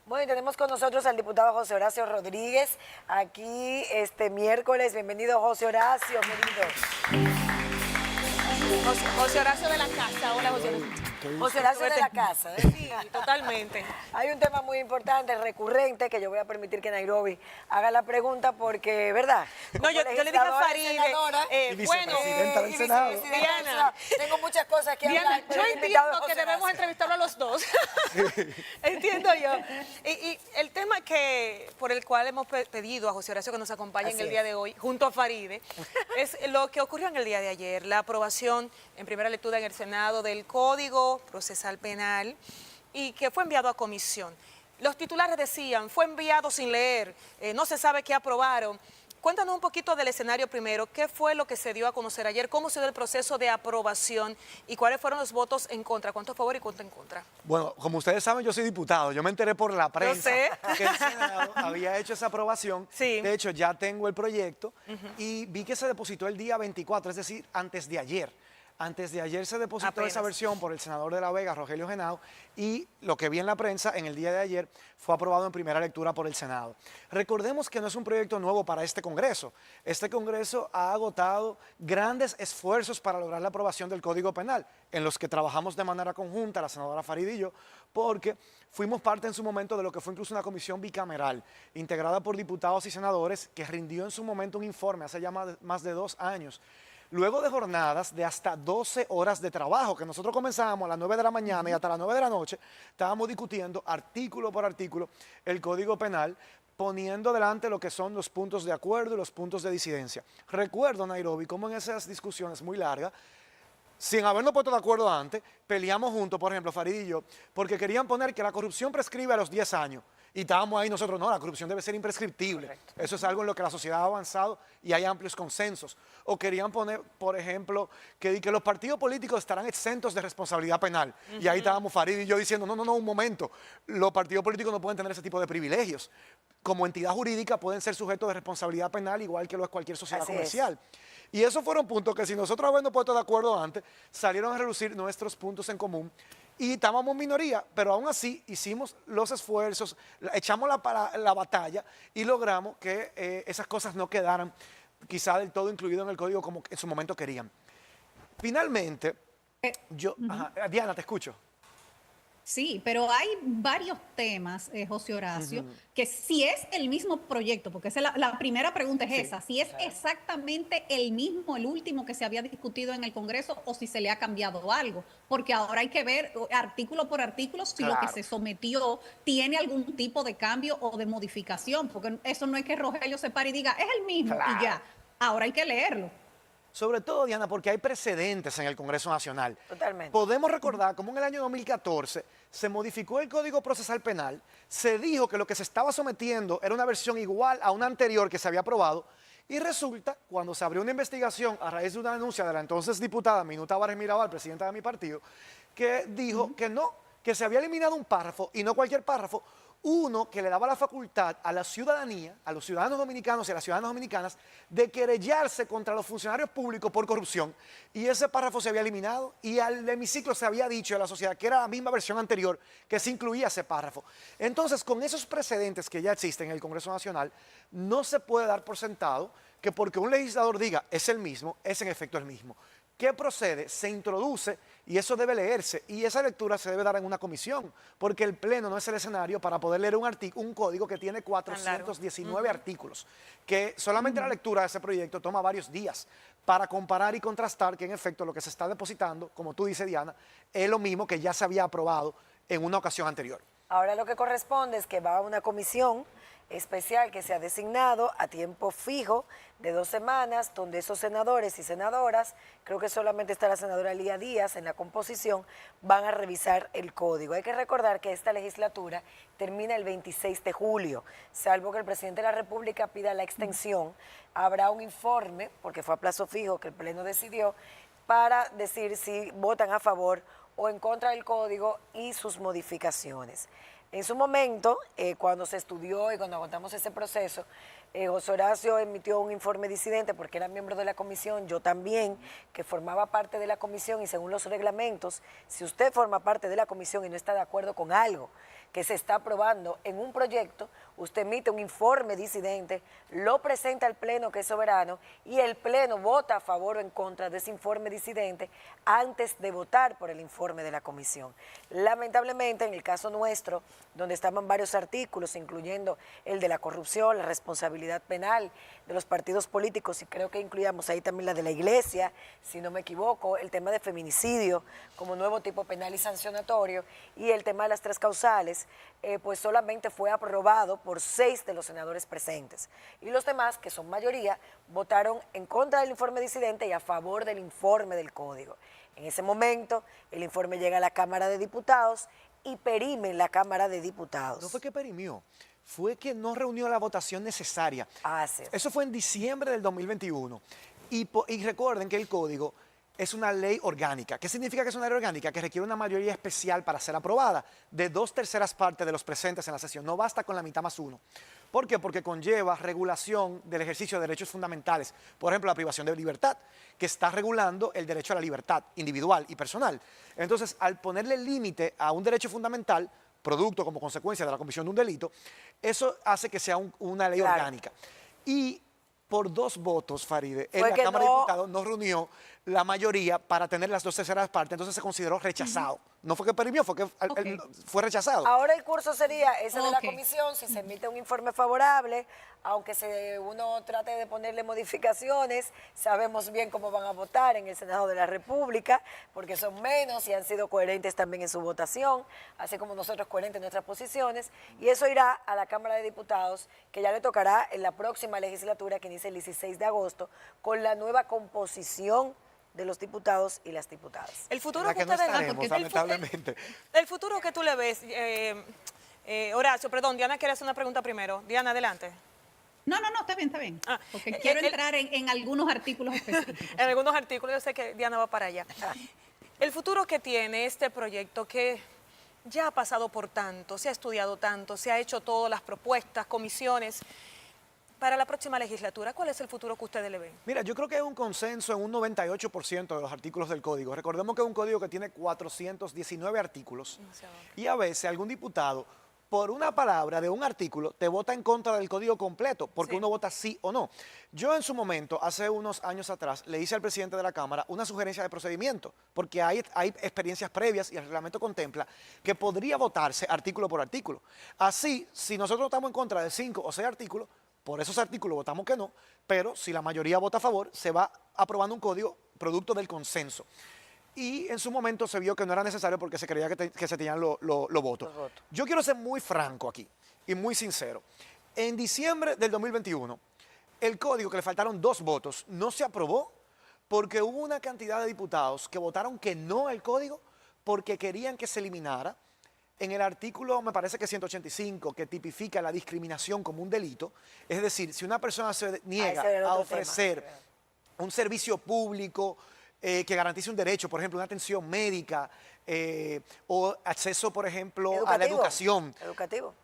Bueno, y tenemos con nosotros al diputado José Horacio Rodríguez, aquí este miércoles. Bienvenido, José Horacio, querido. José Horacio de la casa. Hola, José Horacio. José Horacio de la casa. Sí, totalmente. Hay un tema muy importante, recurrente, que yo voy a permitir que Nairobi haga la pregunta porque, ¿verdad? No, yo le dije a Farideh, bueno, vicepresidenta del Senado. Diana, tengo muchas cosas que Diana, hablar. pero yo el invitado es entiendo que José debemos Horacio. entrevistarlo a los dos. Entiendo yo. Y el tema por el cual hemos pedido a José Horacio que nos acompañe en el día de hoy, junto a Farideh, es lo que ocurrió en el día de ayer, la aprobación en primera lectura en el Senado del Código Procesal Penal y que fue enviado a comisión. Los titulares decían, fue enviado sin leer, no se sabe qué aprobaron. Cuéntanos un poquito del escenario primero, qué fue lo que se dio a conocer ayer, cómo se dio el proceso de aprobación y cuáles fueron los votos en contra, cuánto a favor y cuánto en contra. Bueno, como ustedes saben, yo soy diputado. Yo me enteré por la prensa sé. que el Senado había hecho esa aprobación. Sí. De hecho, ya tengo el proyecto y vi que se depositó el día 24, es decir, antes de ayer. Antes de ayer se depositó Apenas. esa versión por el senador de La Vega, Rogelio Genao, y lo que vi en la prensa en el día de ayer fue aprobado en primera lectura por el Senado. Recordemos que no es un proyecto nuevo para este Congreso. Este Congreso ha agotado grandes esfuerzos para lograr la aprobación del Código Penal, en los que trabajamos de manera conjunta, la senadora Farideh y yo, porque fuimos parte en su momento de lo que fue incluso una comisión bicameral, integrada por diputados y senadores, que rindió en su momento un informe hace ya más de 2 años. Luego de jornadas de hasta 12 horas de trabajo, que nosotros comenzábamos a las 9 de la mañana y hasta las 9 de la noche, estábamos discutiendo artículo por artículo el Código Penal, poniendo delante lo que son los puntos de acuerdo y los puntos de disidencia. Recuerdo, Nairobi, cómo en esas discusiones muy largas, sin habernos puesto de acuerdo antes, peleamos juntos, por ejemplo, Farideh y yo, porque querían poner que la corrupción prescribe a los 10 años. Y estábamos ahí nosotros, no, la corrupción debe ser imprescriptible. Correcto. Eso es algo en lo que la sociedad ha avanzado y hay amplios consensos. O querían poner, por ejemplo, que los partidos políticos estarán exentos de responsabilidad penal. Y ahí estábamos Farideh y yo diciendo, no, un momento, los partidos políticos no pueden tener ese tipo de privilegios. Como entidad jurídica pueden ser sujetos de responsabilidad penal igual que lo es cualquier sociedad comercial. Y esos fueron puntos que si nosotros habíamos puesto de acuerdo antes, salieron a reducir nuestros puntos en común. Y estábamos minoría, pero aún así hicimos los esfuerzos, echamos la batalla y logramos que esas cosas no quedaran quizá del todo incluido en el código como en su momento querían. Finalmente, Diana, te escucho. Sí, pero hay varios temas, José Horacio, que si es el mismo proyecto, porque esa es la primera pregunta es esa, si es exactamente el mismo, el último que se había discutido en el Congreso o si se le ha cambiado algo, porque ahora hay que ver artículo por artículo si lo que se sometió tiene algún tipo de cambio o de modificación, porque eso no es que Rogelio se pare y diga, es el mismo y ya, ahora hay que leerlo. Sobre todo, Diana, porque hay precedentes en el Congreso Nacional. Totalmente. Podemos recordar cómo en el año 2014 se modificó el Código Procesal Penal, se dijo que lo que se estaba sometiendo era una versión igual a una anterior que se había aprobado, y resulta, cuando se abrió una investigación a raíz de una denuncia de la entonces diputada Minuta Vares Mirabal, presidenta de mi partido, que dijo que no, que se había eliminado un párrafo, y no cualquier párrafo, uno que le daba la facultad a la ciudadanía, a los ciudadanos dominicanos y a las ciudadanas dominicanas, de querellarse contra los funcionarios públicos por corrupción. Y ese párrafo se había eliminado y al hemiciclo se había dicho a la sociedad que era la misma versión anterior, que se incluía ese párrafo. Entonces, con esos precedentes que ya existen en el Congreso Nacional, no se puede dar por sentado que porque un legislador diga es el mismo, es en efecto el mismo. ¿Qué procede? Se introduce y eso debe leerse y esa lectura se debe dar en una comisión porque el Pleno no es el escenario para poder leer un código que tiene 419 artículos, que solamente la lectura de ese proyecto toma varios días para comparar y contrastar que en efecto lo que se está depositando, como tú dices, Diana, es lo mismo que ya se había aprobado en una ocasión anterior. Ahora lo que corresponde es que va a una comisión especial que se ha designado a tiempo fijo de 2 semanas, donde esos senadores y senadoras, creo que solamente está la senadora Lía Díaz en la composición, van a revisar el código. Hay que recordar que esta legislatura termina el 26 de julio, salvo que el presidente de la República pida la extensión, habrá un informe, porque fue a plazo fijo que el Pleno decidió, para decir si votan a favor o en contra del código y sus modificaciones. En su momento, cuando se estudió y cuando agotamos ese proceso, José Horacio emitió un informe disidente porque era miembro de la comisión, yo también, que formaba parte de la comisión y según los reglamentos, si usted forma parte de la comisión y no está de acuerdo con algo, que se está aprobando en un proyecto, usted emite un informe disidente, lo presenta al Pleno, que es soberano, y el Pleno vota a favor o en contra de ese informe disidente antes de votar por el informe de la comisión. Lamentablemente, en el caso nuestro, donde estaban varios artículos, incluyendo el de la corrupción, la responsabilidad penal de los partidos políticos, y creo que incluíamos ahí también la de la Iglesia, si no me equivoco, el tema de feminicidio como nuevo tipo penal y sancionatorio, y el tema de las 3 causales, pues solamente fue aprobado por 6 de los senadores presentes. Y los demás, que son mayoría, votaron en contra del informe disidente y a favor del informe del Código. En ese momento, el informe llega a la Cámara de Diputados y perime en la Cámara de Diputados. No fue que perimió, fue que no reunió la votación necesaria. Sí. Eso fue en diciembre del 2021. Y recuerden que el Código es una ley orgánica. ¿Qué significa que es una ley orgánica? Que requiere una mayoría especial para ser aprobada de 2/3 partes de los presentes en la sesión. No basta con la mitad más 1. ¿Por qué? Porque conlleva regulación del ejercicio de derechos fundamentales. Por ejemplo, la privación de libertad, que está regulando el derecho a la libertad individual y personal. Entonces, al ponerle límite a un derecho fundamental, producto como consecuencia de la comisión de un delito, eso hace que sea una ley orgánica. Y por 2 votos, Faride, en la Cámara de Diputados no reunió la mayoría para tener las 2/3 partes, entonces se consideró rechazado. No fue que perimió, fue que fue rechazado. Ahora el curso sería ese de la comisión, si se emite un informe favorable, aunque uno trate de ponerle modificaciones, sabemos bien cómo van a votar en el Senado de la República, porque son menos y han sido coherentes también en su votación, así como nosotros coherentes en nuestras posiciones, y eso irá a la Cámara de Diputados, que ya le tocará en la próxima legislatura, que inicia el 16 de agosto, con la nueva composición de los diputados y las diputadas. El futuro que no estaremos, lamentablemente. El futuro que tú le ves, Horacio, perdón, Diana quiere hacer una pregunta primero. Diana, adelante. No, está bien. Porque quiero entrar en algunos artículos específicos. En algunos artículos, yo sé que Diana va para allá. El futuro que tiene este proyecto que ya ha pasado por tanto, se ha estudiado tanto, se ha hecho todas las propuestas, comisiones. Para la próxima legislatura, ¿cuál es el futuro que ustedes le ven? Mira, yo creo que hay un consenso en un 98% de los artículos del Código. Recordemos que es un código que tiene 419 artículos. Y a veces algún diputado, por una palabra de un artículo, te vota en contra del código completo, porque uno vota sí o no. Yo en su momento, hace unos años atrás, le hice al presidente de la Cámara una sugerencia de procedimiento, porque hay experiencias previas y el reglamento contempla que podría votarse artículo por artículo. Así, si nosotros estamos en contra de 5 o 6 artículos, por esos artículos votamos que no, pero si la mayoría vota a favor, se va aprobando un código producto del consenso. Y en su momento se vio que no era necesario porque se creía que se tenían los votos. Yo quiero ser muy franco aquí y muy sincero. En diciembre del 2021, el código, que le faltaron 2 votos, no se aprobó porque hubo una cantidad de diputados que votaron que no al código porque querían que se eliminara. En el artículo, me parece que 185, que tipifica la discriminación como un delito, es decir, si una persona se niega a ofrecer un servicio público que garantice un derecho, por ejemplo, una atención médica o acceso, por ejemplo, a la educación,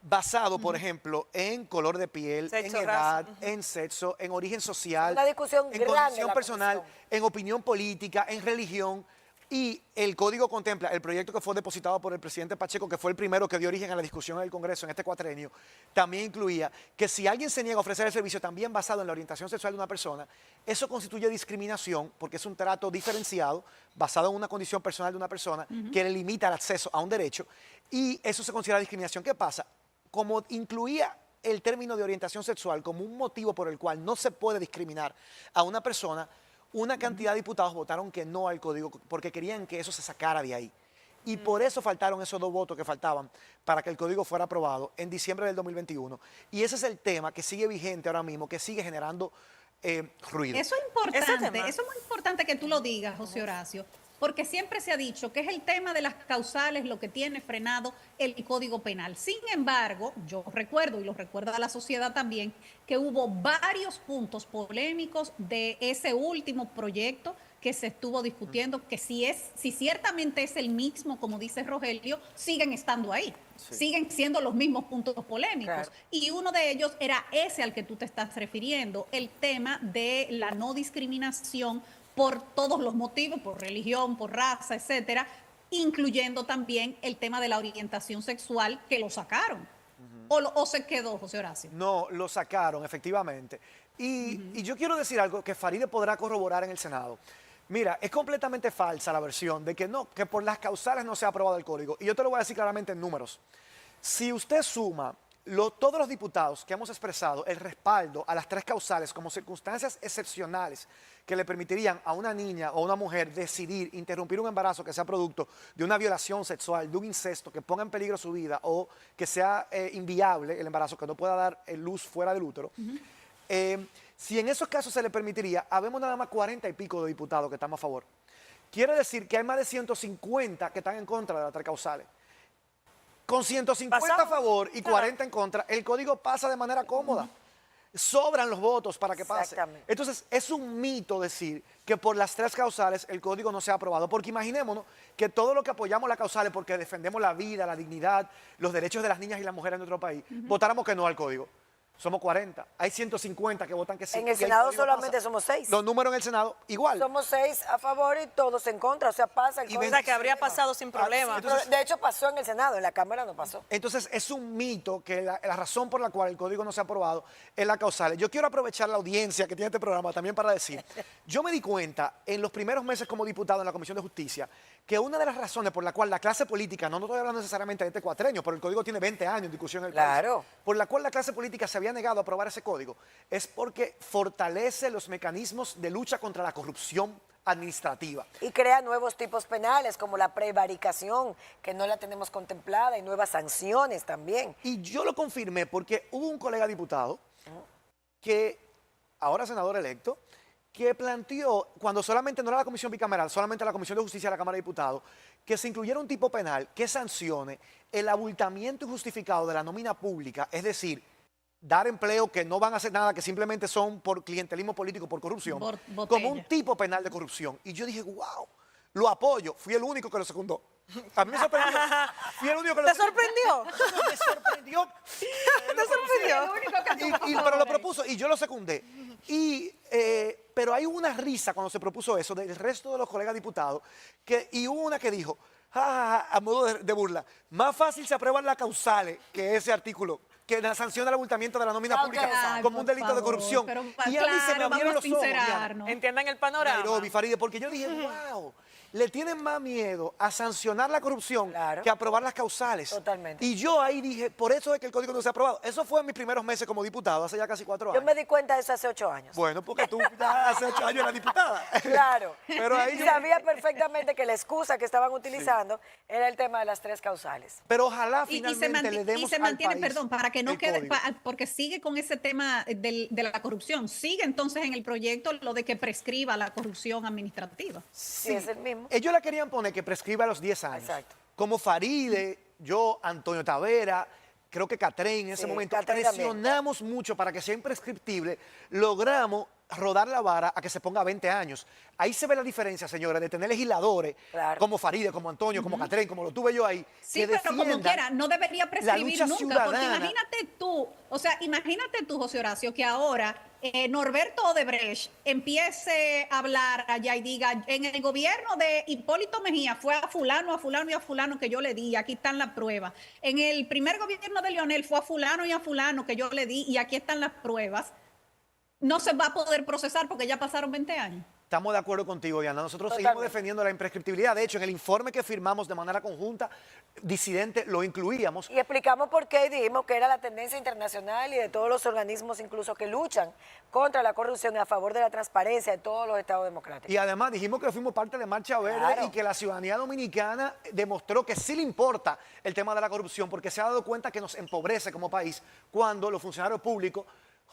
basado, por ejemplo, en color de piel, en edad, en sexo, en origen social, una discusión en condición personal, en opinión política, en religión. Y el código contempla, el proyecto que fue depositado por el presidente Pacheco, que fue el primero que dio origen a la discusión en el Congreso en este cuatrenio, también incluía que si alguien se niega a ofrecer el servicio también basado en la orientación sexual de una persona, eso constituye discriminación porque es un trato diferenciado basado en una condición personal de una persona que le limita el acceso a un derecho y eso se considera discriminación. ¿Qué pasa? Como incluía el término de orientación sexual como un motivo por el cual no se puede discriminar a una persona, una cantidad de diputados votaron que no al código porque querían que eso se sacara de ahí. Y por eso faltaron esos 2 votos que faltaban para que el código fuera aprobado en diciembre del 2021. Y ese es el tema que sigue vigente ahora mismo, que sigue generando ruido. Eso es importante, eso es muy importante que tú lo digas, José Horacio, porque siempre se ha dicho que es el tema de las causales lo que tiene frenado el Código Penal. Sin embargo, yo recuerdo, y lo recuerda la sociedad también, que hubo varios puntos polémicos de ese último proyecto que se estuvo discutiendo, que si ciertamente es el mismo, como dice Rogelio, siguen estando ahí. Siguen siendo los mismos puntos polémicos. Y uno de ellos era ese al que tú te estás refiriendo, el tema de la no discriminación por todos los motivos, por religión, por raza, etcétera, incluyendo también el tema de la orientación sexual, que lo sacaron. ¿O se quedó, José Horacio? No, lo sacaron, efectivamente. Y yo quiero decir algo que Faride podrá corroborar en el Senado. Mira, es completamente falsa la versión de que no, que por las causales no se ha aprobado el código. Y yo te lo voy a decir claramente en números. Si usted suma todos los diputados que hemos expresado el respaldo a las 3 causales como circunstancias excepcionales que le permitirían a una niña o a una mujer decidir interrumpir un embarazo que sea producto de una violación sexual, de un incesto que ponga en peligro su vida o que sea inviable el embarazo, que no pueda dar luz fuera del útero, si en esos casos se le permitiría, habemos nada más 40 y pico de diputados que estamos a favor. Quiere decir que hay más de 150 que están en contra de las 3 causales. Con 150 a favor y 40 en contra, el código pasa de manera cómoda. Sobran los votos para que pase. Exactamente. Entonces, es un mito decir que por las 3 causales el código no se ha aprobado, porque imaginémonos que todo lo que apoyamos las causales porque defendemos la vida, la dignidad, los derechos de las niñas y las mujeres en nuestro país, votáramos que no al código. Somos 40. Hay 150 que votan que sí. En el Senado solamente somos 6. Los números en el Senado, igual. Somos 6 a favor y todos en contra. O sea, pasa el Y código. O sea, que habría pasado sin problema. entonces- De hecho, pasó en el Senado, en la Cámara no pasó. Entonces, es un mito que la razón por la cual el código no se ha aprobado es la causal. Yo quiero aprovechar la audiencia que tiene este programa también para decir, yo me di cuenta en los primeros meses como diputado en la Comisión de Justicia que una de las razones por la cual la clase política, no estoy hablando necesariamente de este cuatrenio, pero el código tiene 20 años en discusión en el Claro. país, por la cual la clase política se había negado a aprobar ese código, es porque fortalece los mecanismos de lucha contra la corrupción administrativa. Y crea nuevos tipos penales, como la prevaricación, que no la tenemos contemplada, y nuevas sanciones también. Y yo lo confirmé porque hubo un colega diputado que, ahora senador electo, que planteó, cuando solamente no era la comisión bicameral, solamente la Comisión de Justicia de la Cámara de Diputados, que se incluyera un tipo penal que sancione el abultamiento injustificado de la nómina pública, es decir, dar empleo que no van a hacer nada, que simplemente son por clientelismo político, por corrupción, Botella. como un tipo penal de corrupción. Y yo dije, wow, lo apoyo. Fui el único que lo secundó. A mí me sorprendió. Fui el único que lo ¿Te secundó. sorprendió? Me sorprendió. ¿Te sorprendió? El único que tuvo Pero lo favor. propuso y yo lo secundé. Pero hay una risa cuando se propuso eso del resto de los colegas diputados y hubo una que dijo, "Ja, ja, ja", a modo de burla, más fácil se aprueban las causales que ese artículo, que la sanción del abultamiento de la nómina pública Ay, como un por delito de favor, corrupción. pero Y a mí se me claro, abrieron vamos a los ojos, Diana. sincerarnos. Entiendan el panorama. Nairobi, Faride, porque yo dije, wow, le tienen más miedo a sancionar la corrupción Claro. que a aprobar las causales. Totalmente. Y yo ahí dije, por eso es que el código no se ha aprobado. Eso fue en mis primeros meses como diputado, hace ya casi 4 Yo años. me di cuenta de eso hace 8 años. Bueno, porque tú ya hace 8 años eras diputada. Claro. Pero ahí Y yo- sabía perfectamente que la excusa que estaban utilizando era el tema de las 3 causales. Pero ojalá Y finalmente le demos se mantiene, al país perdón, para que no el quede, código. porque sigue con ese tema de la corrupción. Sigue entonces en el proyecto lo de que prescriba la corrupción administrativa. Sí, es el mismo. Ellos la querían poner que prescriba a los 10 años. Exacto. Como Faride, yo, Antonio Tavera, creo que Catherine en ese Sí, momento, Catherine también. presionamos mucho para que sea imprescriptible, logramos rodar la vara a que se ponga a 20 años. Ahí se ve la diferencia, señora, de tener legisladores Claro. como Faride, como Antonio, como Catherine, como lo tuve yo ahí, Sí, que pero como defiendan quiera, no debería prescribir lucha nunca, porque ciudadana. imagínate tú, José Horacio, que ahora Norberto Odebrecht empiece a hablar allá y diga, en el gobierno de Hipólito Mejía fue a fulano y a fulano que yo le di, aquí están las pruebas. En el primer gobierno de Leonel fue a fulano y a fulano que yo le di y aquí están las pruebas. No se va a poder procesar porque ya pasaron 20 años. Estamos de acuerdo contigo, Diana. Nosotros Totalmente. seguimos defendiendo la imprescriptibilidad. De hecho, en el informe que firmamos de manera conjunta, disidente, lo incluíamos. Y explicamos por qué y dijimos que era la tendencia internacional y de todos los organismos incluso que luchan contra la corrupción y a favor de la transparencia de todos los estados democráticos. Y además dijimos que fuimos parte de Marcha Verde Claro. y que la ciudadanía dominicana demostró que sí le importa el tema de la corrupción porque se ha dado cuenta que nos empobrece como país cuando los funcionarios públicos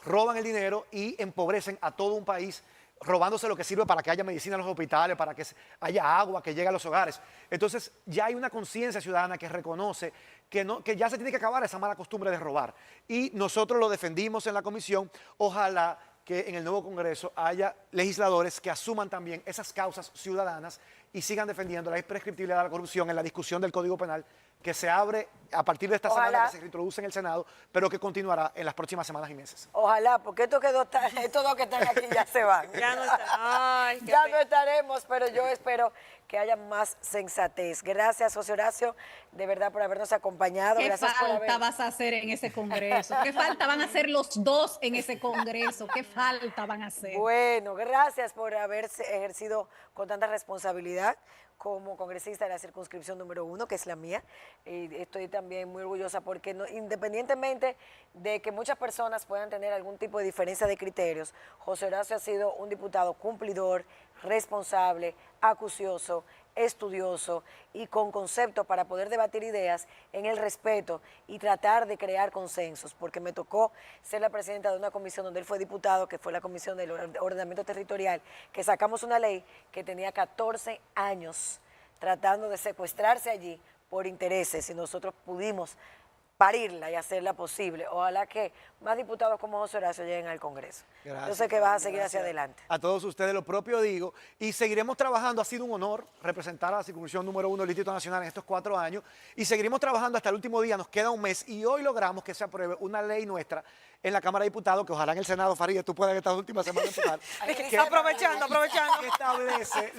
roban el dinero y empobrecen a todo un país robándose lo que sirve para que haya medicina en los hospitales, para que haya agua, que llegue a los hogares. Entonces ya hay una conciencia ciudadana que reconoce que ya se tiene que acabar esa mala costumbre de robar. Y nosotros lo defendimos en la comisión. Ojalá que en el nuevo Congreso haya legisladores que asuman también esas causas ciudadanas y sigan defendiendo la imprescriptibilidad de la corrupción en la discusión del Código Penal que se abre a partir de esta Ojalá. semana que se reintroduce en el Senado, pero que continuará en las próximas semanas y meses. Ojalá, porque estos dos que están aquí ya se van. Ya no está. Ay, qué Ya pena. no estaremos, pero yo espero que haya más sensatez. Gracias, José Horacio, de verdad por habernos acompañado. ¿Qué Gracias por falta haber... vas a hacer en ese congreso? ¿Qué falta van a hacer los dos en ese congreso? ¿Qué falta van a hacer? Bueno, gracias por haberse ejercido con tanta responsabilidad como congresista de la circunscripción número 1, que es la mía. Estoy también muy orgullosa porque independientemente de que muchas personas puedan tener algún tipo de diferencia de criterios, José Horacio ha sido un diputado cumplidor, responsable, acucioso, estudioso y con concepto para poder debatir ideas en el respeto y tratar de crear consensos, porque me tocó ser la presidenta de una comisión donde él fue diputado, que fue la Comisión del Ordenamiento Territorial, que sacamos una ley que tenía 14 años tratando de secuestrarse allí por intereses y nosotros pudimos parirla y hacerla posible. Ojalá que más diputados como José Horacio lleguen al Congreso. Gracias, Yo sé que vas a seguir gracias hacia adelante. A todos ustedes lo propio digo, y seguiremos trabajando. Ha sido un honor representar a la circunscripción número 1 del Distrito Nacional en estos 4 años, y seguiremos trabajando hasta el último día. Nos queda un mes, y hoy logramos que se apruebe una ley nuestra en la Cámara de Diputados, que ojalá en el Senado, Farideh, tú puedas en estas últimas semanas empujar, Aprovechando. que establece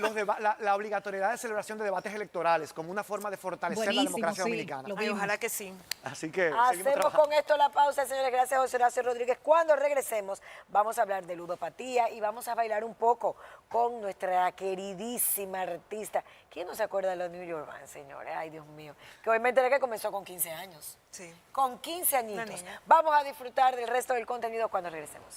la obligatoriedad de celebración de debates electorales como una forma de fortalecer la Buenísimo, democracia sí, dominicana. lo Ay, vimos. ojalá que sí. Así que seguimos Hacemos trabajando. con esto la pausa, señores. Gracias, José Horacio Rodríguez. Cuando regresemos, vamos a hablar de ludopatía y vamos a bailar un poco con nuestra queridísima artista. ¿Quién no se acuerda de los New York Band, señores? Ay, Dios mío. Que hoy me enteré que comenzó con 15 años. Sí. Con 15 Una añitos. niña. Vamos a disfrutar del resto del contenido cuando regresemos.